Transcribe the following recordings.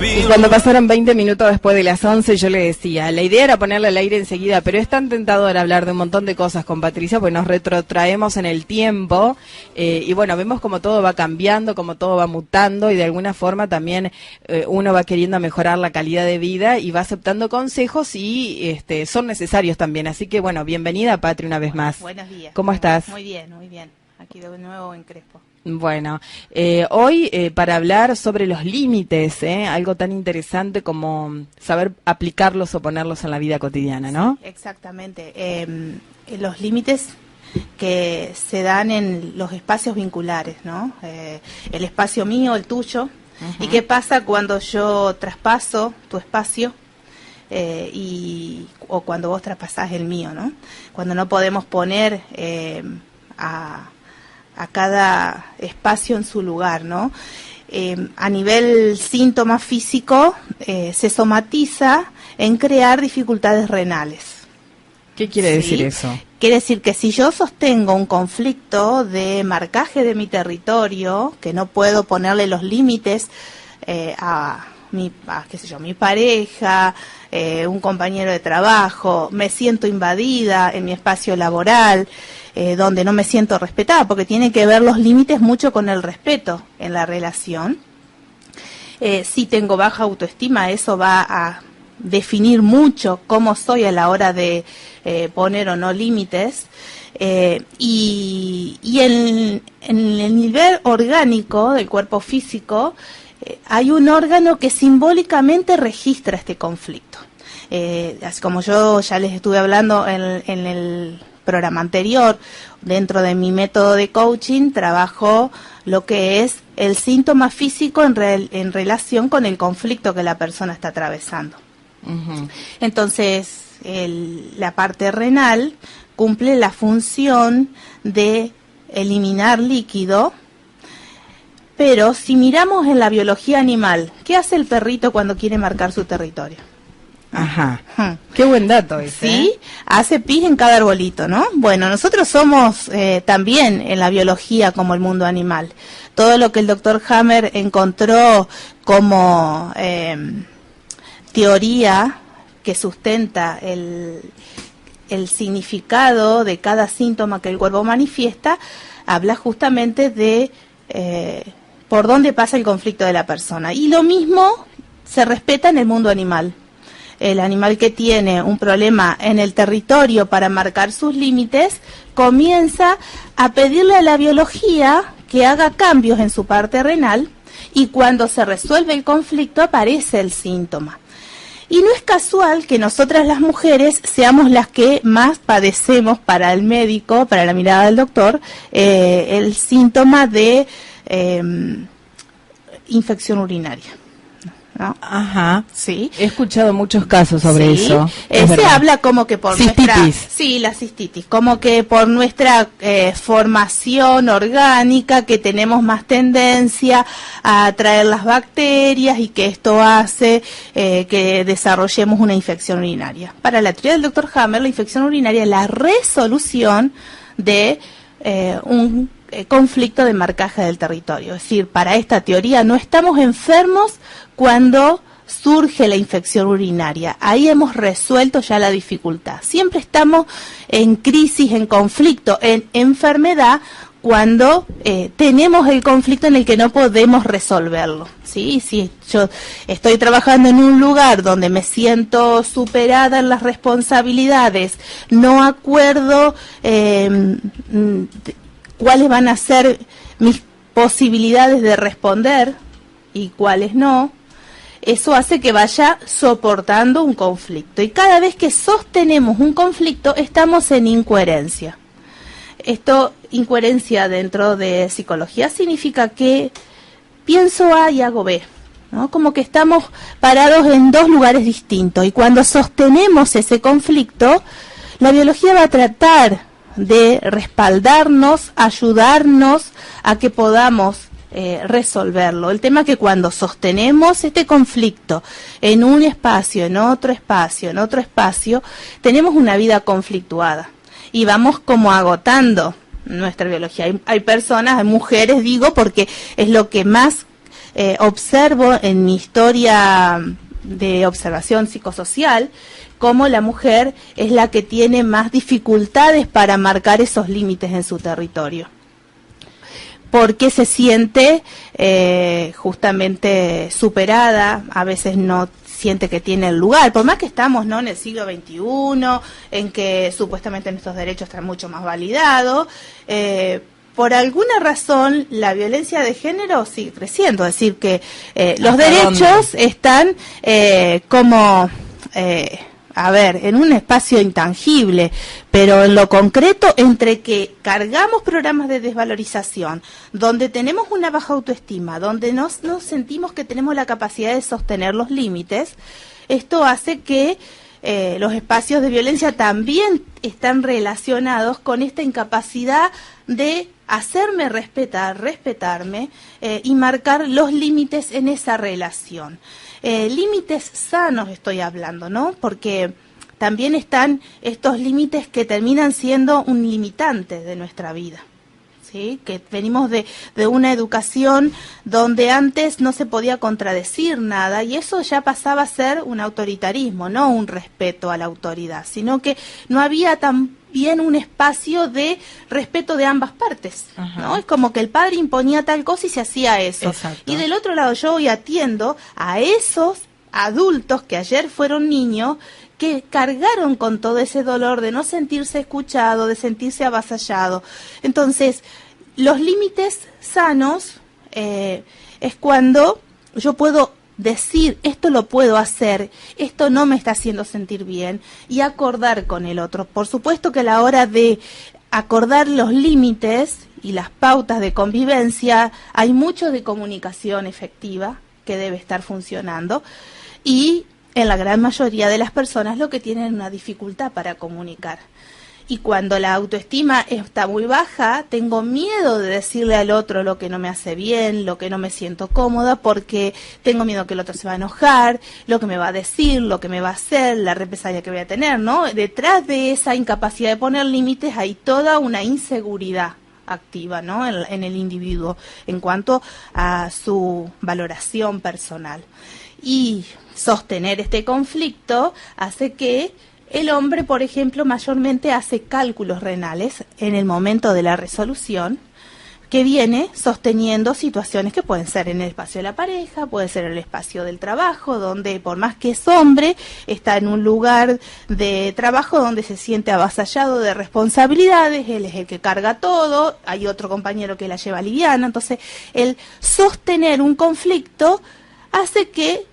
Y cuando pasaron 20 minutos después de las 11, yo le decía, la idea era ponerle al aire enseguida, pero es tan tentador hablar de un montón de cosas con Patricia, pues nos retrotraemos en el tiempo, y bueno, vemos como todo va cambiando, como todo va mutando, y de alguna forma también uno va queriendo mejorar la calidad de vida y va aceptando consejos y son necesarios también. Así que bueno, bienvenida, Patri, una vez más. Buenos días. ¿Cómo estás? Muy bien, muy bien. Aquí de nuevo en Crespo. Bueno, hoy para hablar sobre los límites, algo tan interesante como saber aplicarlos o ponerlos en la vida cotidiana, ¿no? Sí, exactamente. Los límites que se dan en los espacios vinculares, ¿no? El espacio mío, el tuyo. Uh-huh. ¿Y qué pasa cuando yo traspaso tu espacio o cuando vos traspasás el mío, ¿no? Cuando no podemos poner a cada espacio en su lugar, ¿no? A nivel síntoma físico, se somatiza en crear dificultades renales. ¿Qué quiere decir eso? Quiere decir que si yo sostengo un conflicto de marcaje de mi territorio, que no puedo ponerle los límites a mi pareja, un compañero de trabajo, me siento invadida en mi espacio laboral, donde no me siento respetada, porque tiene que ver los límites mucho con el respeto en la relación. Si tengo baja autoestima, eso va a definir mucho cómo soy a la hora de poner o no límites. Y en el nivel orgánico del cuerpo físico, hay un órgano que simbólicamente registra este conflicto. Así como yo ya les estuve hablando en el programa anterior, dentro de mi método de coaching trabajo lo que es el síntoma físico en relación con el conflicto que la persona está atravesando. Uh-huh. Entonces, la parte renal cumple la función de eliminar líquido, pero si miramos en la biología animal, ¿qué hace el perrito cuando quiere marcar su territorio? Ajá, qué buen dato ese. Sí, hace pis en cada arbolito, ¿no? Bueno, nosotros somos también en la biología como el mundo animal. Todo lo que el doctor Hammer encontró como teoría que sustenta el significado de cada síntoma que el cuerpo manifiesta, habla justamente de por dónde pasa el conflicto de la persona. Y lo mismo se respeta en el mundo animal. El animal que tiene un problema en el territorio para marcar sus límites comienza a pedirle a la biología que haga cambios en su parte renal, y cuando se resuelve el conflicto aparece el síntoma. Y no es casual que nosotras las mujeres seamos las que más padecemos, para el médico, para la mirada del doctor, el síntoma de infección urinaria, ¿no? Ajá, sí. He escuchado muchos casos sobre eso. Se habla como que por cistitis. La cistitis, como que por nuestra formación orgánica, que tenemos más tendencia a atraer las bacterias y que esto hace que desarrollemos una infección urinaria. Para la teoría del doctor Hammer, la infección urinaria es la resolución de un conflicto de marcaje del territorio. Es decir, para esta teoría no estamos enfermos cuando surge la infección urinaria. Ahí hemos resuelto ya la dificultad. Siempre estamos en crisis, en conflicto, en enfermedad, cuando tenemos el conflicto en el que no podemos resolverlo. Sí, yo estoy trabajando en un lugar donde me siento superada en las responsabilidades, no acuerdo cuáles van a ser mis posibilidades de responder y cuáles no. Eso hace que vaya soportando un conflicto. Y cada vez que sostenemos un conflicto, estamos en incoherencia. Incoherencia dentro de psicología significa que pienso A y hago B, ¿no? Como que estamos parados en dos lugares distintos. Y cuando sostenemos ese conflicto, la biología va a tratar de respaldarnos, ayudarnos a que podamos resolverlo. El tema es que cuando sostenemos este conflicto en un espacio, en otro espacio, tenemos una vida conflictuada y vamos como agotando nuestra biología. Hay personas, hay mujeres, digo, porque es lo que más observo en mi historia de observación psicosocial cómo la mujer es la que tiene más dificultades para marcar esos límites en su territorio, porque se siente justamente superada, a veces no siente que tiene el lugar, por más que estamos, ¿no?, en el siglo XXI, en que supuestamente nuestros derechos están mucho más validados, por alguna razón la violencia de género sigue creciendo, es decir, que los derechos están como... en un espacio intangible, pero en lo concreto, entre que cargamos programas de desvalorización, donde tenemos una baja autoestima, donde no sentimos que tenemos la capacidad de sostener los límites, esto hace que los espacios de violencia también están relacionados con esta incapacidad de hacerme respetar, respetarme y marcar los límites en esa relación. Límites sanos estoy hablando, ¿no? Porque también están estos límites que terminan siendo un limitante de nuestra vida, ¿sí? Que venimos de una educación donde antes no se podía contradecir nada y eso ya pasaba a ser un autoritarismo, no un respeto a la autoridad, sino que no había también un espacio de respeto de ambas partes, ¿no? Es como que el padre imponía tal cosa y se hacía eso. Exacto. Y del otro lado yo hoy atiendo a esos adultos que ayer fueron niños, que cargaron con todo ese dolor de no sentirse escuchado, de sentirse avasallado. Entonces, los límites sanos es cuando yo puedo decir, esto lo puedo hacer, esto no me está haciendo sentir bien, y acordar con el otro. Por supuesto que a la hora de acordar los límites y las pautas de convivencia, hay mucho de comunicación efectiva que debe estar funcionando, y en la gran mayoría de las personas lo que tienen es una dificultad para comunicar. Y cuando la autoestima está muy baja, tengo miedo de decirle al otro lo que no me hace bien, lo que no me siento cómoda, porque tengo miedo que el otro se va a enojar, lo que me va a decir, lo que me va a hacer, la represalia que voy a tener, ¿no? Detrás de esa incapacidad de poner límites hay toda una inseguridad activa, ¿no?, en el individuo en cuanto a su valoración personal. Y sostener este conflicto hace que el hombre, por ejemplo, mayormente hace cálculos renales en el momento de la resolución, que viene sosteniendo situaciones que pueden ser en el espacio de la pareja, puede ser en el espacio del trabajo, donde por más que es hombre, está en un lugar de trabajo donde se siente avasallado de responsabilidades, él es el que carga todo, hay otro compañero que la lleva liviana, entonces el sostener un conflicto hace que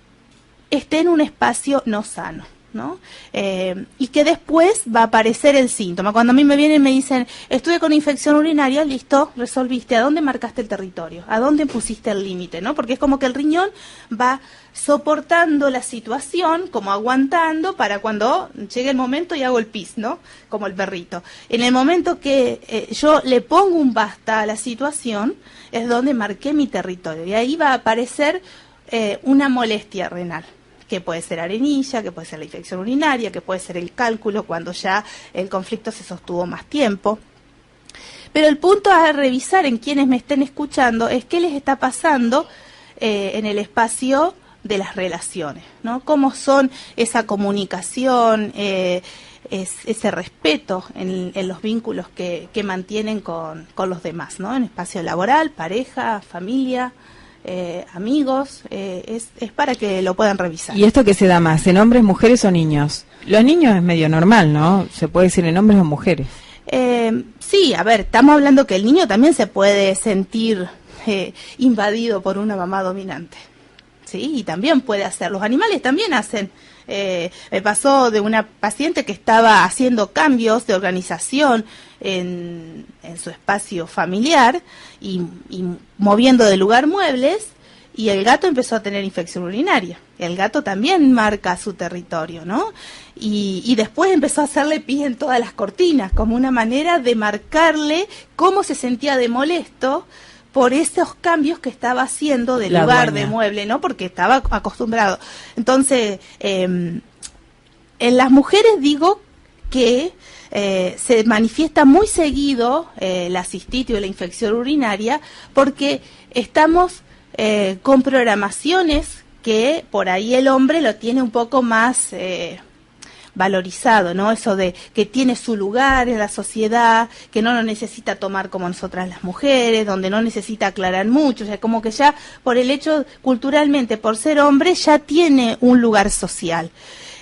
esté en un espacio no sano, ¿no? Y que después va a aparecer el síntoma. Cuando a mí me vienen y me dicen, estuve con infección urinaria, listo, resolviste. ¿A dónde marcaste el territorio? ¿A dónde pusiste el límite? ¿No? Porque es como que el riñón va soportando la situación, como aguantando para cuando llegue el momento y hago el pis, ¿no? Como el perrito. En el momento que yo le pongo un basta a la situación, es donde marqué mi territorio. Y ahí va a aparecer una molestia renal, que puede ser arenilla, que puede ser la infección urinaria, que puede ser el cálculo cuando ya el conflicto se sostuvo más tiempo. Pero el punto a revisar en quienes me estén escuchando es qué les está pasando en el espacio de las relaciones, ¿no? Cómo son esa comunicación, ese respeto en los vínculos que mantienen con los demás, ¿no? En espacio laboral, pareja, familia, amigos, es para que lo puedan revisar. ¿Y esto qué se da más, en hombres, mujeres o niños? Los niños es medio normal, ¿no? Se puede decir en hombres o mujeres. Sí, a ver, estamos hablando que el niño también se puede sentir invadido por una mamá dominante, ¿sí? Y también puede hacer, los animales también hacen. Me pasó de una paciente que estaba haciendo cambios de organización en su espacio familiar y moviendo de lugar muebles, y el gato empezó a tener infección urinaria. El gato también marca su territorio, ¿no? Y después empezó a hacerle pis en todas las cortinas, como una manera de marcarle cómo se sentía de molesto por esos cambios que estaba haciendo de lugar de mueble, ¿no? Porque estaba acostumbrado. Entonces, en las mujeres digo que se manifiesta muy seguido la cistitis o la infección urinaria porque estamos con programaciones que por ahí el hombre lo tiene un poco más valorizado, ¿no? Eso de que tiene su lugar en la sociedad, que no lo necesita tomar como nosotras las mujeres, donde no necesita aclarar mucho, o sea, como que ya por el hecho, culturalmente, por ser hombre, ya tiene un lugar social.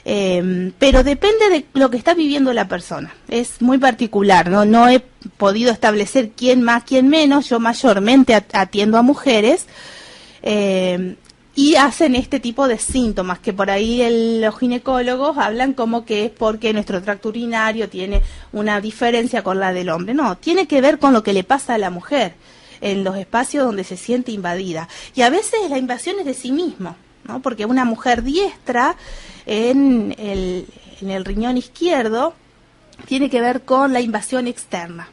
Pero depende de lo que está viviendo la persona, es muy particular, no he podido establecer quién más, quién menos. Yo mayormente atiendo a mujeres y hacen este tipo de síntomas que por ahí los ginecólogos hablan como que es porque nuestro tracto urinario tiene una diferencia con la del hombre. No, tiene que ver con lo que le pasa a la mujer en los espacios donde se siente invadida, y a veces la invasión es de sí mismo, ¿no? Porque una mujer diestra en el riñón izquierdo tiene que ver con la invasión externa,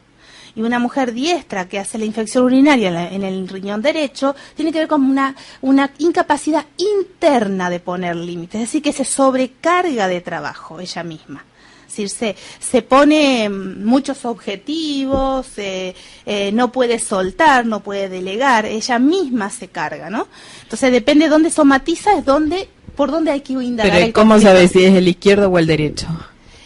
y una mujer diestra que hace la infección urinaria en el riñón derecho tiene que ver con una incapacidad interna de poner límites, es decir, que se sobrecarga de trabajo ella misma. Es decir, se pone muchos objetivos, no puede soltar, no puede delegar, ella misma se carga, ¿no? Entonces depende de dónde somatiza, es por dónde hay que indagar. Pero ¿cómo sabes si es el izquierdo o el derecho?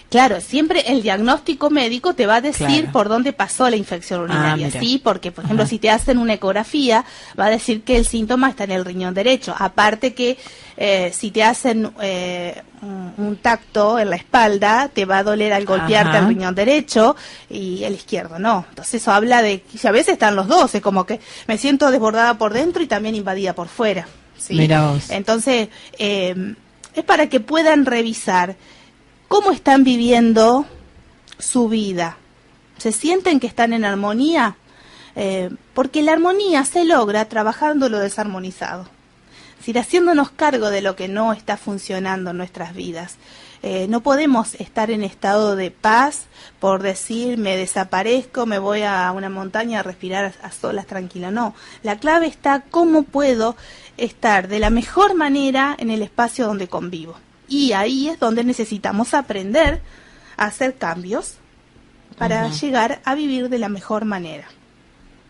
Claro, siempre el diagnóstico médico te va a decir por dónde pasó la infección urinaria, ¿sí? Porque, por ejemplo, si te hacen una ecografía, va a decir que el síntoma está en el riñón derecho. Aparte que si te hacen un tacto en la espalda, te va a doler al golpearte el riñón derecho y el izquierdo no. Entonces eso habla de que a veces están los dos, es como que me siento desbordada por dentro y también invadida por fuera, ¿sí? Mira vos. Entonces, es para que puedan revisar cómo están viviendo su vida. ¿Se sienten que están en armonía? Porque la armonía se logra trabajando lo desarmonizado. Es decir, haciéndonos cargo de lo que no está funcionando en nuestras vidas. No podemos estar en estado de paz por decir me desaparezco, me voy a una montaña a respirar a solas tranquila. No, la clave está cómo puedo estar de la mejor manera en el espacio donde convivo. Y ahí es donde necesitamos aprender a hacer cambios para llegar a vivir de la mejor manera.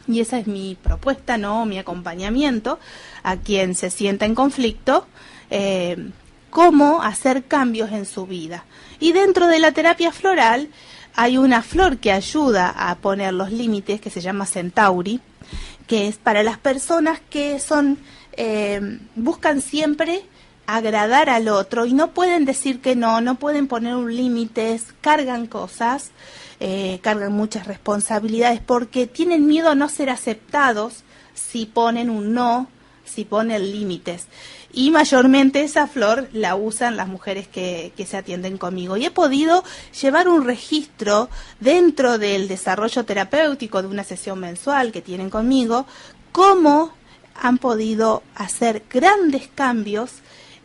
Y esa es mi propuesta, ¿no? Mi acompañamiento a quien se sienta en conflicto, cómo hacer cambios en su vida. Y dentro de la terapia floral hay una flor que ayuda a poner los límites, que se llama Centauri, que es para las personas que buscan siempre agradar al otro y no pueden decir que no pueden poner un límite, cargan cosas, cargan muchas responsabilidades porque tienen miedo a no ser aceptados si ponen un no, si ponen límites. Y mayormente esa flor la usan las mujeres que se atienden conmigo. Y he podido llevar un registro dentro del desarrollo terapéutico de una sesión mensual que tienen conmigo, cómo han podido hacer grandes cambios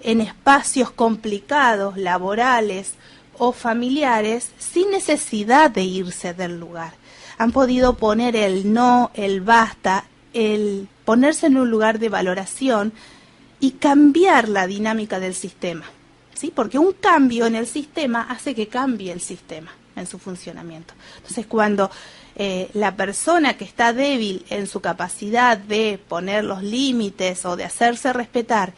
en espacios complicados, laborales o familiares, sin necesidad de irse del lugar. Han podido poner el no, el basta, el ponerse en un lugar de valoración y cambiar la dinámica del sistema, ¿sí? Porque un cambio en el sistema hace que cambie el sistema en su funcionamiento. Entonces, cuando la persona que está débil en su capacidad de poner los límites o de hacerse respetar,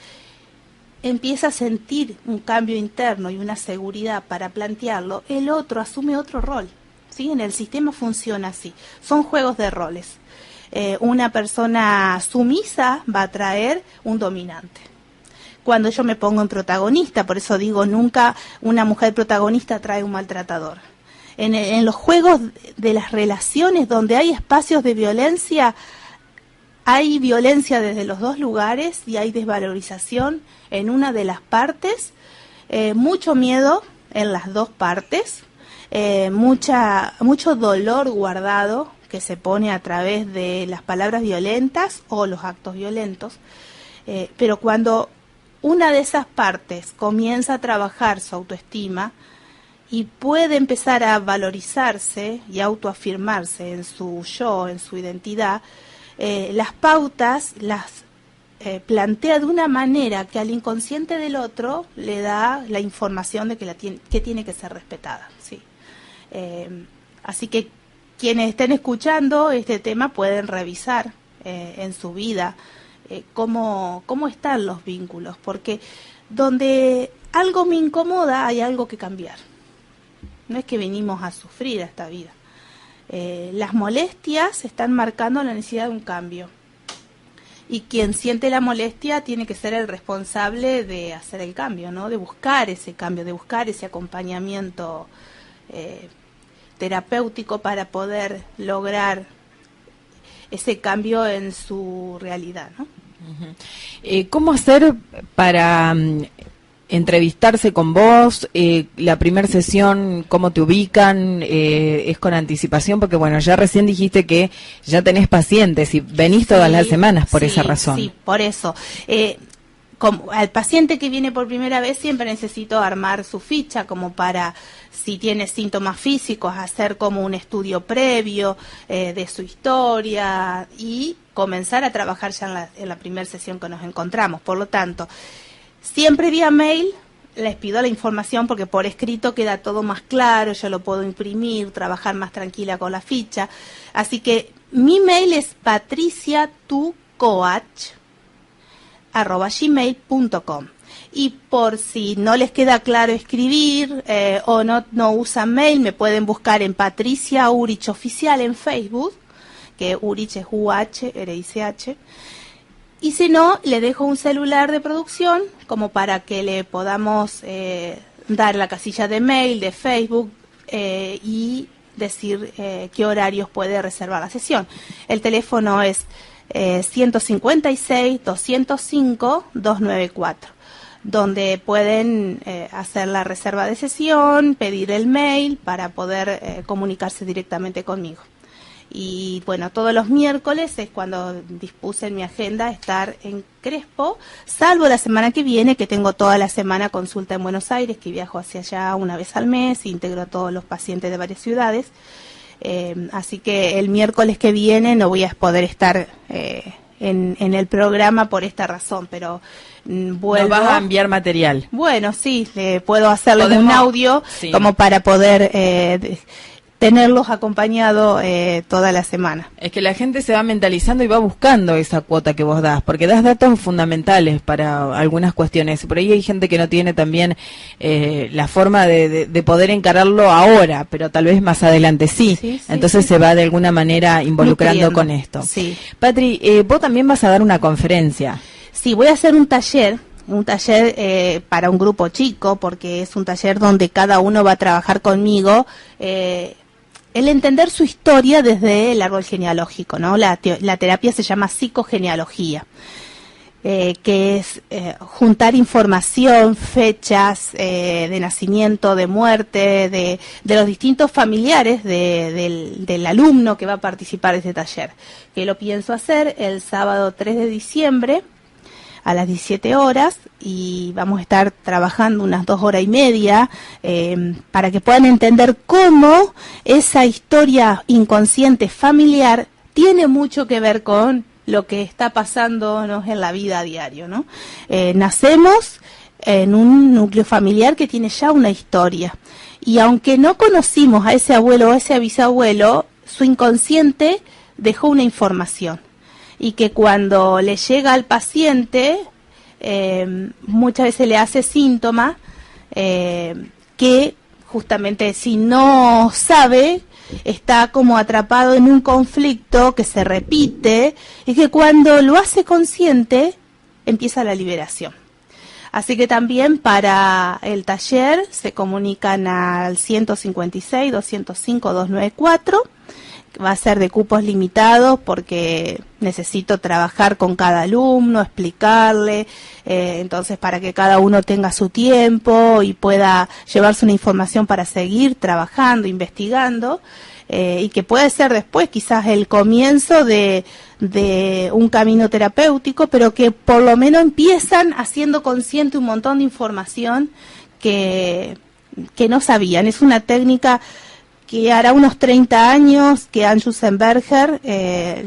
empieza a sentir un cambio interno y una seguridad para plantearlo, el otro asume otro rol, ¿sí? En el sistema funciona así, son juegos de roles. Una persona sumisa va a traer un dominante. Cuando yo me pongo en protagonista, por eso digo, nunca una mujer protagonista trae un maltratador. En los juegos de las relaciones donde hay espacios de violencia, hay violencia desde los dos lugares y hay desvalorización en una de las partes, mucho miedo en las dos partes, mucho dolor guardado que se pone a través de las palabras violentas o los actos violentos, pero cuando una de esas partes comienza a trabajar su autoestima y puede empezar a valorizarse y autoafirmarse en su yo, en su identidad, las pautas las plantea de una manera que al inconsciente del otro le da la información de que tiene que ser respetada, ¿sí? Así que quienes estén escuchando este tema pueden revisar en su vida cómo están los vínculos, porque donde algo me incomoda hay algo que cambiar. No es que venimos a sufrir a esta vida. Las molestias están marcando la necesidad de un cambio. Y quien siente la molestia tiene que ser el responsable de hacer el cambio, ¿no? De buscar ese cambio, de buscar ese acompañamiento terapéutico para poder lograr ese cambio en su realidad, ¿no? ¿Cómo hacer para entrevistarse con vos? La primera sesión, ¿cómo te ubican? ¿Es con anticipación? Porque bueno, ya recién dijiste que ya tenés pacientes y venís todas las semanas por esa razón. Sí, por eso. Como al paciente que viene por primera vez siempre necesito armar su ficha como para, si tiene síntomas físicos, hacer como un estudio previo de su historia y comenzar a trabajar ya en la primera sesión que nos encontramos. Por lo tanto, siempre vía mail les pido la información porque por escrito queda todo más claro, yo lo puedo imprimir, trabajar más tranquila con la ficha. Así que mi mail es patriciatucoach@gmail.com. Y por si no les queda claro escribir o no usan mail, me pueden buscar en Patricia Urich Oficial en Facebook, que Urich es UH-RICH. Y si no, le dejo un celular de producción como para que le podamos dar la casilla de mail, de Facebook y decir qué horarios puede reservar la sesión. El teléfono es 156-205-294, donde pueden hacer la reserva de sesión, pedir el mail para poder comunicarse directamente conmigo. Y bueno, todos los miércoles es cuando dispuse en mi agenda estar en Crespo, salvo la semana que viene, que tengo toda la semana consulta en Buenos Aires, que viajo hacia allá una vez al mes, integro a todos los pacientes de varias ciudades. Así que el miércoles que viene no voy a poder estar en el programa por esta razón, pero vuelvo. ¿Nos vas a enviar material? Bueno, sí, puedo hacerles un audio como para poder tenerlos acompañados toda la semana. Es que la gente se va mentalizando y va buscando esa cuota que vos das, porque das datos fundamentales para algunas cuestiones. Por ahí hay gente que no tiene también la forma de poder encararlo ahora, pero tal vez más adelante sí. Entonces se va de alguna manera involucrando con esto. Sí. Patri, vos también vas a dar una conferencia. Sí, voy a hacer un taller para un grupo chico, porque es un taller donde cada uno va a trabajar conmigo el entender su historia desde el árbol genealógico, ¿no? La terapia se llama psicogenealogía, que es juntar información, fechas de nacimiento, de muerte, de los distintos familiares del alumno que va a participar de este taller, que lo pienso hacer el sábado 3 de diciembre a las 17 horas y vamos a estar trabajando unas 2 horas y media para que puedan entender cómo esa historia inconsciente familiar tiene mucho que ver con lo que está pasándonos en la vida a diario, ¿no? Nacemos en un núcleo familiar que tiene ya una historia y aunque no conocimos a ese abuelo o a ese bisabuelo, su inconsciente dejó una información. Y que cuando le llega al paciente, muchas veces le hace síntomas que justamente si no sabe, está como atrapado en un conflicto que se repite y que cuando lo hace consciente, empieza la liberación. Así que también para el taller se comunican al 156-205-294, va a ser de cupos limitados porque necesito trabajar con cada alumno, explicarle, entonces para que cada uno tenga su tiempo y pueda llevarse una información para seguir trabajando, investigando, y que puede ser después quizás el comienzo de un camino terapéutico, pero que por lo menos empiezan haciendo consciente un montón de información que no sabían. Es una técnica que hará unos 30 años que Anne Schussenberger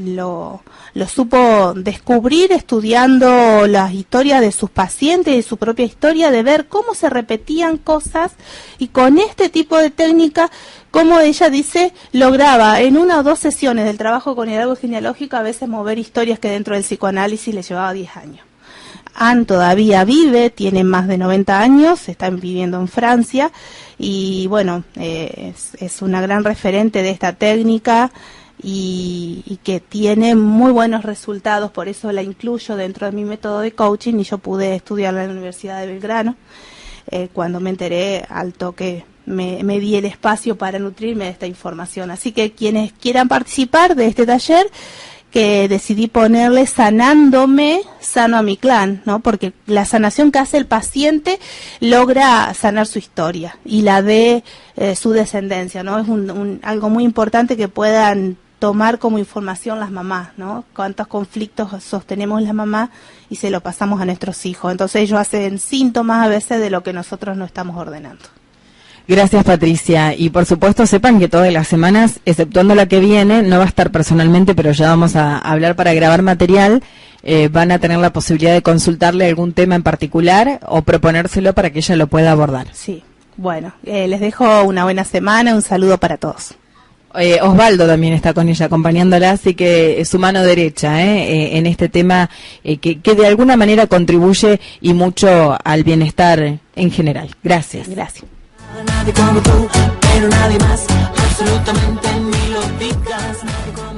lo supo descubrir estudiando las historias de sus pacientes y su propia historia, de ver cómo se repetían cosas, y con este tipo de técnica, como ella dice, lograba en 1 o 2 sesiones del trabajo con el árbol genealógico a veces mover historias que dentro del psicoanálisis le llevaba 10 años. Anne todavía vive, tiene más de 90 años, está viviendo en Francia, y bueno, es una gran referente de esta técnica y que tiene muy buenos resultados, por eso la incluyo dentro de mi método de coaching, y yo pude estudiarla en la Universidad de Belgrano. Cuando me enteré, al toque me di el espacio para nutrirme de esta información. Así que quienes quieran participar de este taller, que decidí ponerle sanándome, sano a mi clan, ¿no? Porque la sanación que hace el paciente logra sanar su historia y la de su descendencia, ¿no? Es algo muy importante que puedan tomar como información las mamás, ¿no? Cuántos conflictos sostenemos las mamás y se lo pasamos a nuestros hijos. Entonces ellos hacen síntomas a veces de lo que nosotros no estamos ordenando. Gracias, Patricia. Y por supuesto sepan que todas las semanas, exceptuando la que viene, no va a estar personalmente, pero ya vamos a hablar para grabar material. Van a tener la posibilidad de consultarle algún tema en particular o proponérselo para que ella lo pueda abordar. Sí, bueno, les dejo una buena semana, un saludo para todos. Osvaldo también está con ella acompañándola, así que es su mano derecha en este tema que de alguna manera contribuye y mucho al bienestar en general. Gracias. Gracias. Nadie como tú, pero nadie más, absolutamente ni lo digas, nadie como